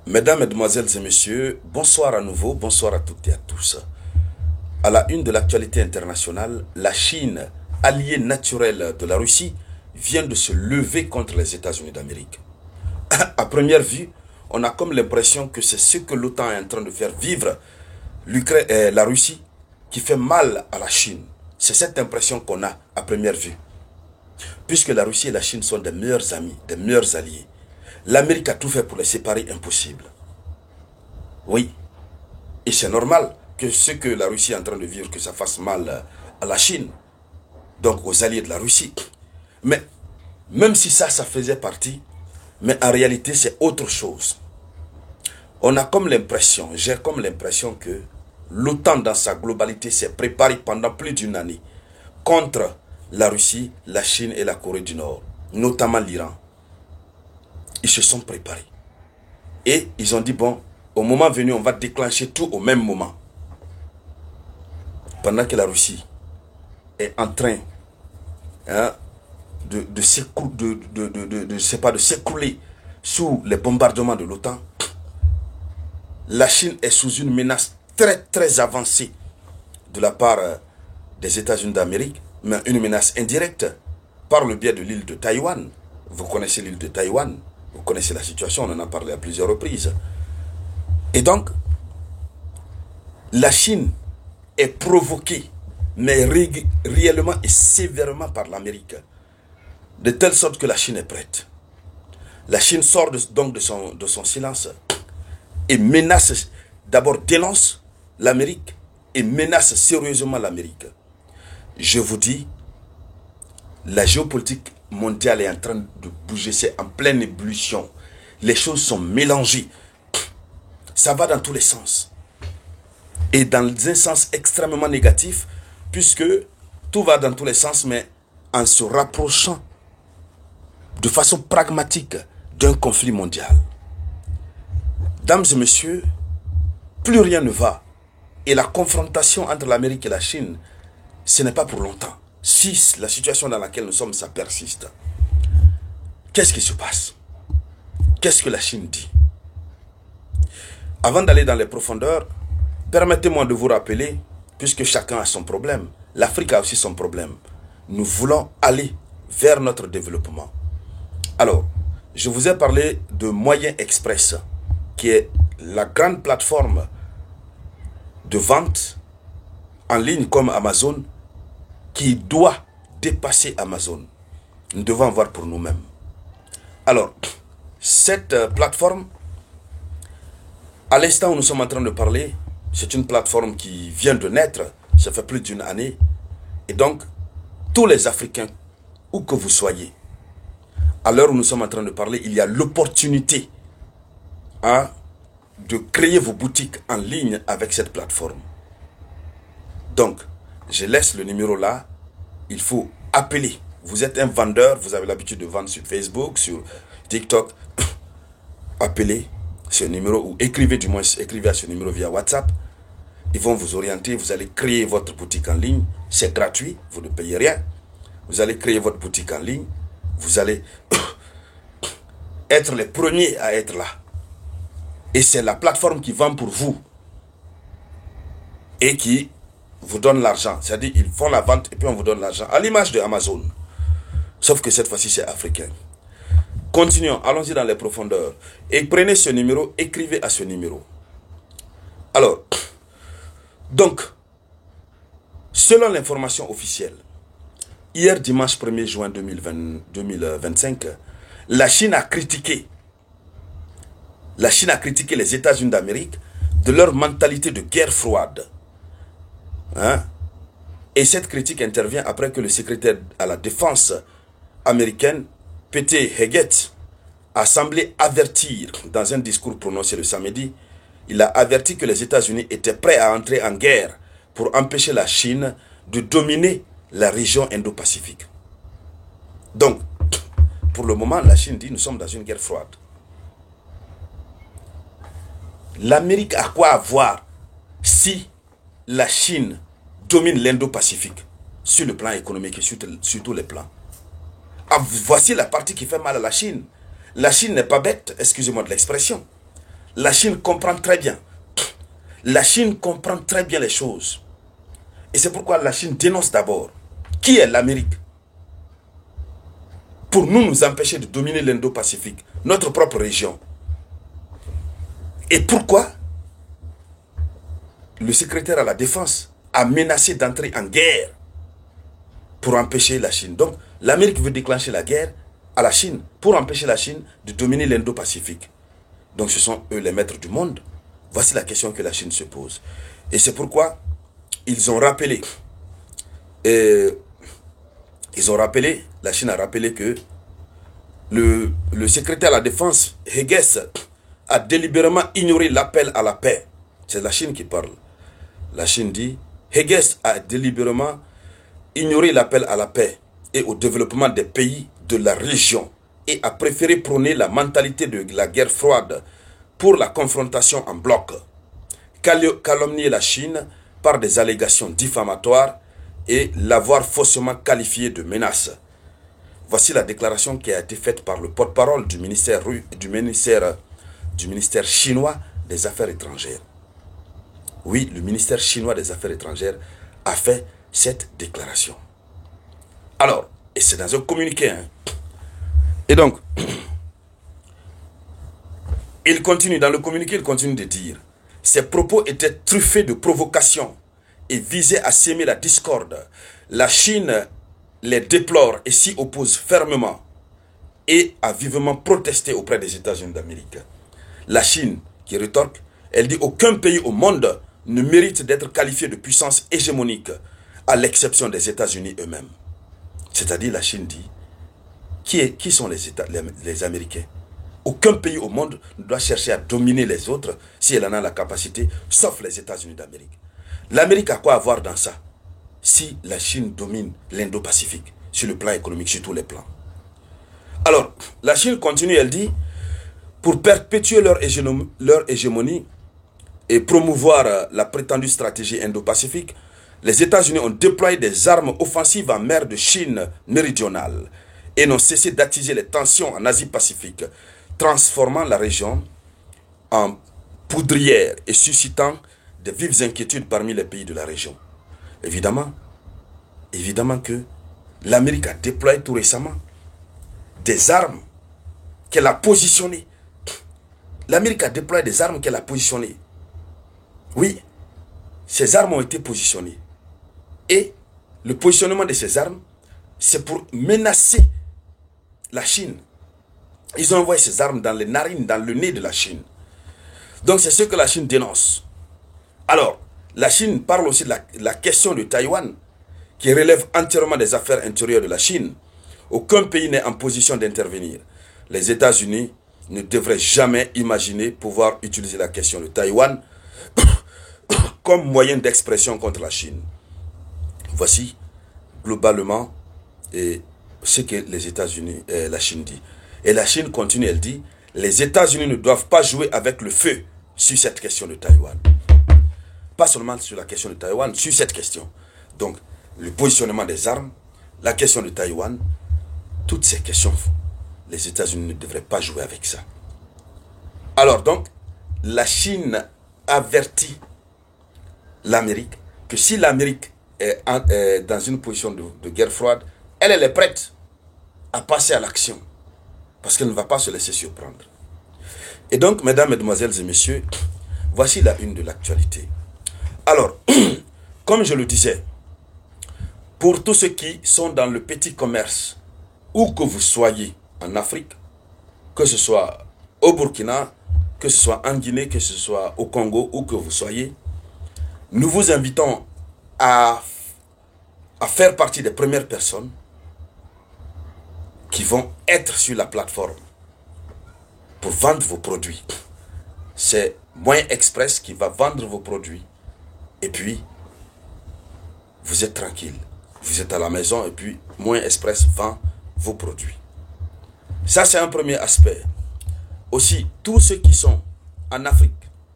Mesdames, Mesdemoiselles et Messieurs, bonsoir à nouveau, bonsoir à toutes et à tous. À la une de l'actualité internationale, la Chine, alliée naturelle de la Russie, vient de se lever contre les États-Unis d'Amérique. À première vue, on a comme l'impression que c'est ce que l'OTAN est en train de faire vivre la Russie qui fait mal à la Chine. C'est cette impression qu'on a à première vue. Puisque la Russie et la Chine sont des meilleurs amis, des meilleurs alliés. L'Amérique a tout fait pour les séparer, impossible. Oui, et c'est normal que ce que la Russie est en train de vivre, que ça fasse mal à la Chine, donc aux alliés de la Russie. Mais même si ça faisait partie, mais en réalité c'est autre chose. On a comme l'impression, j'ai comme l'impression que l'OTAN dans sa globalité s'est préparé pendant plus d'une année contre la Russie, la Chine et la Corée du Nord, notamment l'Iran. Ils se sont préparés. Et ils ont dit, bon, au moment venu, on va déclencher tout au même moment. Pendant que la Russie est en train de s'écrouler sous les bombardements de l'OTAN, la Chine est sous une menace très très avancée de la part des États-Unis d'Amérique, mais une menace indirecte par le biais de l'île de Taïwan. Vous connaissez l'île de Taïwan, vous connaissez la situation, on en a parlé à plusieurs reprises. Et donc, la Chine est provoquée, mais réellement et sévèrement par l'Amérique, de telle sorte que la Chine est prête. La Chine sort donc de son silence et menace, d'abord dénonce l'Amérique et menace sérieusement l'Amérique. Je vous dis, la géopolitique mondiale est en train de bouger, c'est en pleine ébullition. Les choses sont mélangées. Ça va dans tous les sens. Et dans un sens extrêmement négatif, puisque tout va dans tous les sens, mais en se rapprochant de façon pragmatique d'un conflit mondial. Dames et messieurs, plus rien ne va. Et la confrontation entre l'Amérique et la Chine, ce n'est pas pour longtemps. Si la situation dans laquelle nous sommes, ça persiste. Qu'est-ce qui se passe? Qu'est-ce que la Chine dit? Avant d'aller dans les profondeurs, permettez-moi de vous rappeler, puisque chacun a son problème, l'Afrique a aussi son problème. Nous voulons aller vers notre développement. Alors, je vous ai parlé de Moyen Express, qui est la grande plateforme de vente en ligne comme Amazon, qui doit dépasser Amazon. Nous devons en voir pour nous-mêmes. Alors, cette plateforme, à l'instant où nous sommes en train de parler, c'est une plateforme qui vient de naître, ça fait plus d'une année. Et donc, tous les Africains, où que vous soyez, à l'heure où nous sommes en train de parler, il y a l'opportunité de créer vos boutiques en ligne avec cette plateforme. Donc, je laisse le numéro là. Il faut appeler. Vous êtes un vendeur, vous avez l'habitude de vendre sur Facebook, sur TikTok. Appelez ce numéro ou écrivez à ce numéro via WhatsApp. Ils vont vous orienter, vous allez créer votre boutique en ligne. C'est gratuit, vous ne payez rien. Vous allez créer votre boutique en ligne. Vous allez être les premiers à être là. Et c'est la plateforme qui vend pour vous. Et qui vous donne l'argent. C'est-à-dire, ils font la vente et puis on vous donne l'argent. À l'image de Amazon. Sauf que cette fois-ci, c'est africain. Continuons, allons-y dans les profondeurs. Et prenez ce numéro, écrivez à ce numéro. Alors, donc, selon l'information officielle, hier dimanche 1er juin 2025, la Chine a critiqué les États-Unis d'Amérique de leur mentalité de guerre froide. Et cette critique intervient après que le secrétaire à la défense américaine, Pete Hegseth, a semblé avertir dans un discours prononcé le samedi. Il a averti que les États-Unis étaient prêts à entrer en guerre pour empêcher la Chine de dominer la région Indo-Pacifique. Donc, pour le moment, la Chine dit nous sommes dans une guerre froide. L'Amérique a quoi à voir si la Chine domine l'Indo-Pacifique sur le plan économique et sur tous les plans? Voici la partie qui fait mal à la Chine. La Chine n'est pas bête, excusez-moi de l'expression. La Chine comprend très bien. La Chine comprend très bien les choses. Et c'est pourquoi la Chine dénonce d'abord. Qui est l'Amérique? Pour nous empêcher de dominer l'Indo-Pacifique, notre propre région. Et pourquoi le secrétaire à la défense a menacé d'entrer en guerre pour empêcher la Chine. Donc, l'Amérique veut déclencher la guerre à la Chine pour empêcher la Chine de dominer l'Indo-Pacifique. Donc, ce sont eux les maîtres du monde. Voici la question que la Chine se pose. Et c'est pourquoi ils ont rappelé, la Chine a rappelé que le secrétaire à la défense, Hegès, a délibérément ignoré l'appel à la paix. C'est la Chine qui parle. La Chine dit, Hegès a délibérément ignoré l'appel à la paix et au développement des pays de la région et a préféré prôner la mentalité de la guerre froide pour la confrontation en bloc, calomnier la Chine par des allégations diffamatoires et l'avoir faussement qualifié de menace. Voici la déclaration qui a été faite par le porte-parole du ministère chinois des Affaires étrangères. Oui, le ministère chinois des Affaires étrangères a fait cette déclaration. Alors, et c'est dans un communiqué. Et donc, dans le communiqué, il continue de dire, ces propos étaient truffés de provocations et visaient à s'aimer la discorde. La Chine les déplore et s'y oppose fermement et a vivement protesté auprès des États-Unis d'Amérique. La Chine, qui rétorque, elle dit aucun pays au monde ne mérite d'être qualifié de puissance hégémonique, à l'exception des États-Unis eux-mêmes. C'est-à-dire, la Chine dit, qui sont les Américains? Aucun pays au monde ne doit chercher à dominer les autres si elle en a la capacité, sauf les États-Unis d'Amérique. L'Amérique a quoi à voir dans ça? Si la Chine domine l'Indo-Pacifique, sur le plan économique, sur tous les plans. Alors, la Chine continue, elle dit, pour perpétuer leur hégémonie et promouvoir la prétendue stratégie Indo-Pacifique, les États-Unis ont déployé des armes offensives en mer de Chine méridionale et n'ont cessé d'attiser les tensions en Asie-Pacifique, transformant la région en poudrière et suscitant de vives inquiétudes parmi les pays de la région. Évidemment que l'Amérique a déployé tout récemment des armes qu'elle a positionnées. L'Amérique a déployé des armes qu'elle a positionnées. Oui, ces armes ont été positionnées. Et le positionnement de ces armes, c'est pour menacer la Chine. Ils ont envoyé ces armes dans les narines, dans le nez de la Chine. Donc c'est ce que la Chine dénonce. Alors, la Chine parle aussi de la question de Taïwan, qui relève entièrement des affaires intérieures de la Chine. Aucun pays n'est en position d'intervenir. Les États-Unis ne devraient jamais imaginer pouvoir utiliser la question de Taïwan comme moyen d'expression contre la Chine. Voici globalement ce que les États-Unis, la Chine dit. Et la Chine continue, elle dit, les États-Unis ne doivent pas jouer avec le feu sur cette question de Taïwan. Pas seulement sur la question de Taïwan, sur cette question. Donc, le positionnement des armes, la question de Taïwan, toutes ces questions, les États-Unis ne devraient pas jouer avec ça. Alors donc, la Chine avertit l'Amérique que si l'Amérique est dans une position de guerre froide, elle est prête à passer à l'action. Parce qu'elle ne va pas se laisser surprendre. Et donc, mesdames, mesdemoiselles et messieurs, voici la une de l'actualité. Alors, comme je le disais, pour tous ceux qui sont dans le petit commerce, où que vous soyez en Afrique, que ce soit au Burkina, que ce soit en Guinée, que ce soit au Congo, où que vous soyez, nous vous invitons à faire partie des premières personnes qui vont être sur la plateforme pour vendre vos produits. C'est Moyen Express qui va vendre vos produits. Et puis, vous êtes tranquille. Vous êtes à la maison et puis Moyen Express vend vos produits. Ça, c'est un premier aspect. Aussi, tous ceux qui sont en Afrique,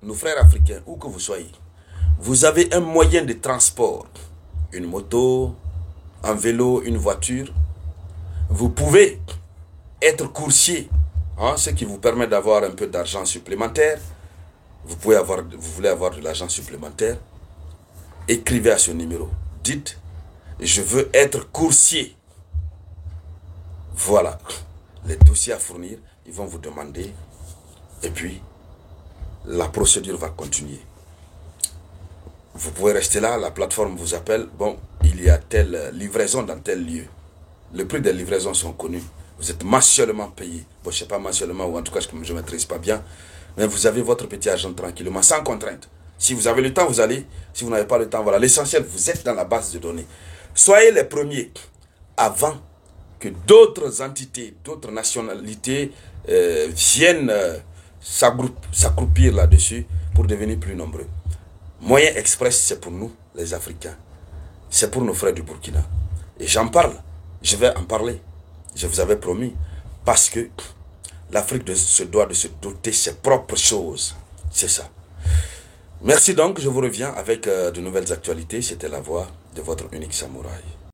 nos frères africains, où que vous soyez, vous avez un moyen de transport, une moto, un vélo, une voiture. Vous pouvez être coursier, ce qui vous permet d'avoir un peu d'argent supplémentaire. vous voulez avoir de l'argent supplémentaire, écrivez à ce numéro. Dites, je veux être coursier. Voilà. Les dossiers à fournir, ils vont vous demander. Et puis, la procédure va continuer. Vous pouvez rester là, la plateforme vous appelle. Bon, il y a telle livraison dans tel lieu. Les prix des livraisons sont connus. Vous êtes mensuellement payé. Bon, je ne sais pas mensuellement, ou en tout cas, je ne maîtrise pas bien. Mais vous avez votre petit argent tranquillement, sans contrainte. Si vous avez le temps, vous allez. Si vous n'avez pas le temps, voilà. L'essentiel, vous êtes dans la base de données. Soyez les premiers avant que d'autres entités, d'autres nationalités viennent s'accroupir là-dessus pour devenir plus nombreux. Moyen Express, c'est pour nous, les Africains. C'est pour nos frères du Burkina. Et j'en parle. Je vais en parler. Je vous avais promis. Parce que l'Afrique se doit de se doter de ses propres choses. C'est ça. Merci donc. Je vous reviens avec de nouvelles actualités. C'était la voix de votre unique samouraï.